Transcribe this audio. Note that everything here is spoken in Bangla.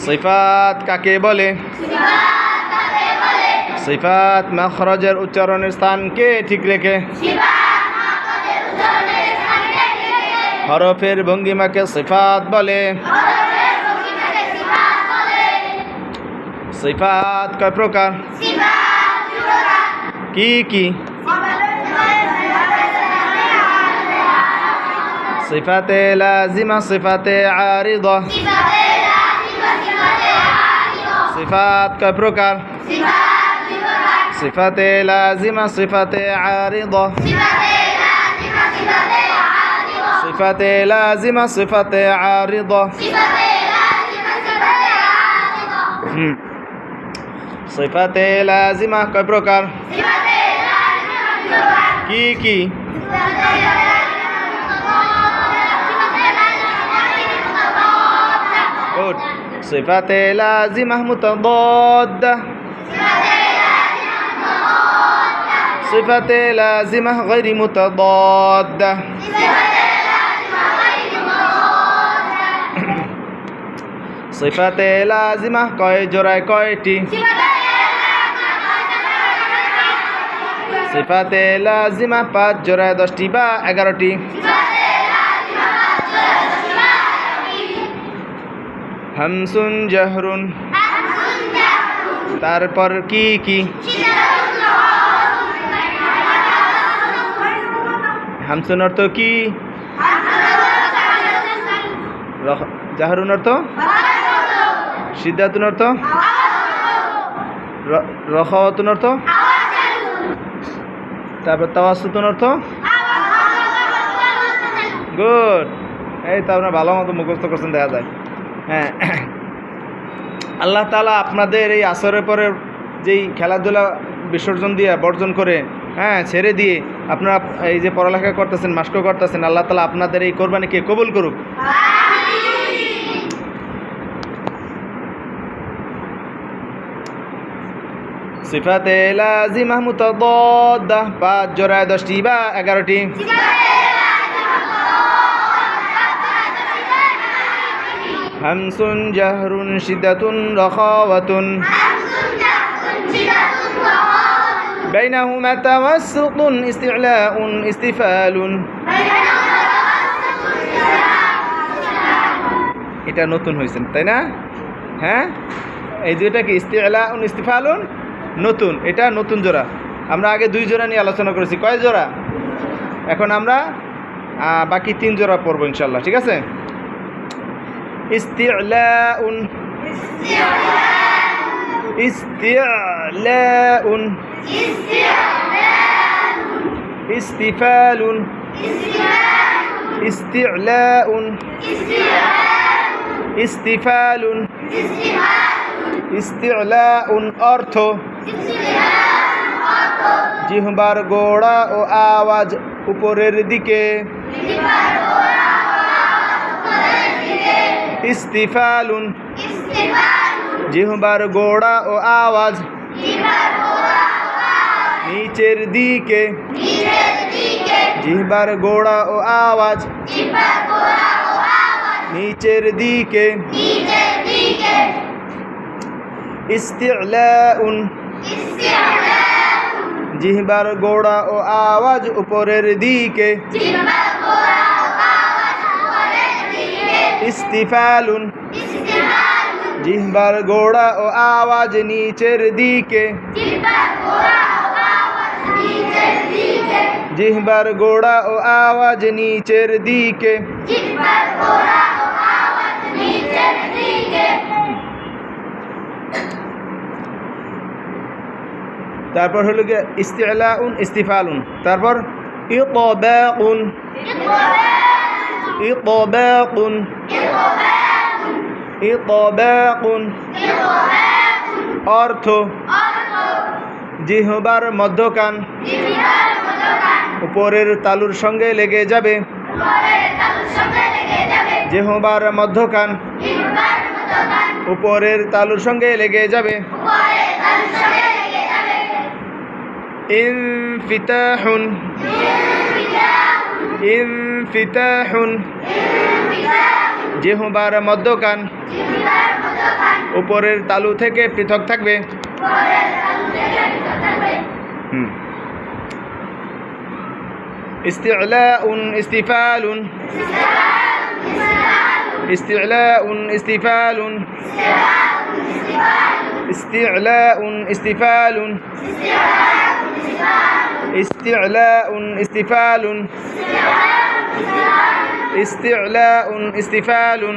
সিফাত কাকে বলে? সিফাত মাখরাজের উচ্চারণের স্থানকে ঠিক রেখে হরফের ভঙ্গিমাকে সিফাত বলে। সিফাত কয় প্রকার? কি কি? সিফাতে লাজিমা, সিফাতে আরিদা। সিফাত কয় প্রকার? সিফাতে লাজিমা, সিফাতে আরিদা। সিফাতে লাজিমা, সিফাতে আরিদা। সিফাতে লাজিমা কয় প্রকার? কি কি? গুড। সিফাতে লাজিমা মুতাদাদ্দা। সিফাতে লাজিমা গায়রি মুতাদাদ্দা। সিফাতে লাজিমা কয় জোড়ায় কয়টি? সিফাতে লাজিমা 5 জোড়ায় 10টি বা 11টি। হামসুন জাহরুন, তারপর কি কি? হামসুন অর্থ কি? জাহরুন অর্থ? সিদ্ধাতুন অর্থ? রখাওয়াতুন অর্থ? তারপর তাওয়াসুতুন অর্থ? গুড। এই তো আপনার ভালো মতো মুখস্থ করছেন দেখা যায়। হ্যাঁ, আল্লাহ তাআলা আপনাদের এই আসরের পরে যেই খেলাধুলা বিসর্জন দিয়ে বর্জন করে ছেড়ে দিয়ে আপনারা এই যে পড়ালেখা করতেছেন, মাস্ক করতেছেন, আল্লাহ তাআলা আপনাদের এই কোরবানিকে কবুল করুক। সিফাতে লাজিমা মুতাদাদ্দা 5 জোড়ায় 10টি বা 11টি। হামসুন জাহরুন শিদ্দাতুন রখাওয়াতুন বাইনাহুমা তাওয়াসসুতুন ইস্তি'লাউন ইস্তিফালুন। এটা নতুন হয়েছেন তাই না? হ্যাঁ, এই দুইটা কি? ইস্তি'লাউন ইস্তিফালুন নতুন, এটা নতুন জোড়া। আমরা আগে 2 জোড়া নিয়ে আলোচনা করেছি। কয় জোড়া? এখন আমরা বাকি 3 জোড়া পড়বো ইনশাল্লাহ, ঠিক আছে? ইস্তি'লাউন, ইস্তি'লাউন, ইস্তিফালুন, ইস্তি'লাউন, ইস্তিফালুন, ইস্তি'লাউন অর্থ জিহ্বার গোড়া ও আওয়াজ উপরের দিকে। ইস্তিফালুন জিহ্বার গোড়া ও আওয়াজ নিচের দিকে। জিহ্বার গোড়া ও আওয়াজ নিচের দিকে। ইস্তি'লাউন জিহ্বার গোড়া ও আওয়াজ উপরের দিকে। ইস্তিফালুন জিহ্বার গোড়া ও আওয়াজ নিচের দিকে। জিহ্বার গোড়া ও আওয়াজ নিচের দিকে। তারপর হলো গিয়ে ইস্তি'লাউন ইস্তিফালুন। তারপর ইতবাকুন, ইতবাকুন, ইতবাকুন অর্থ জিহ্বার মধ্যকান উপরের তালুর সঙ্গে লেগে যাবে। জিহ্বার মধ্যকান উপরের তালুর সঙ্গে লেগে যাবে। ইনফিতাহুন, ইনফিতাহুন জিহ্বার মধ্যখান উপরের তালু থেকে পৃথক থাকবে। ইস্তি'লাউন ইস্তিফালুন ইস্তি'লাউন ইস্তিফালুন ইস্তি'লাউন ইস্তিফালুন ইস্তি'লাউন ইস্তিফালুন ইস্তি'লাউন ইস্তিফালুন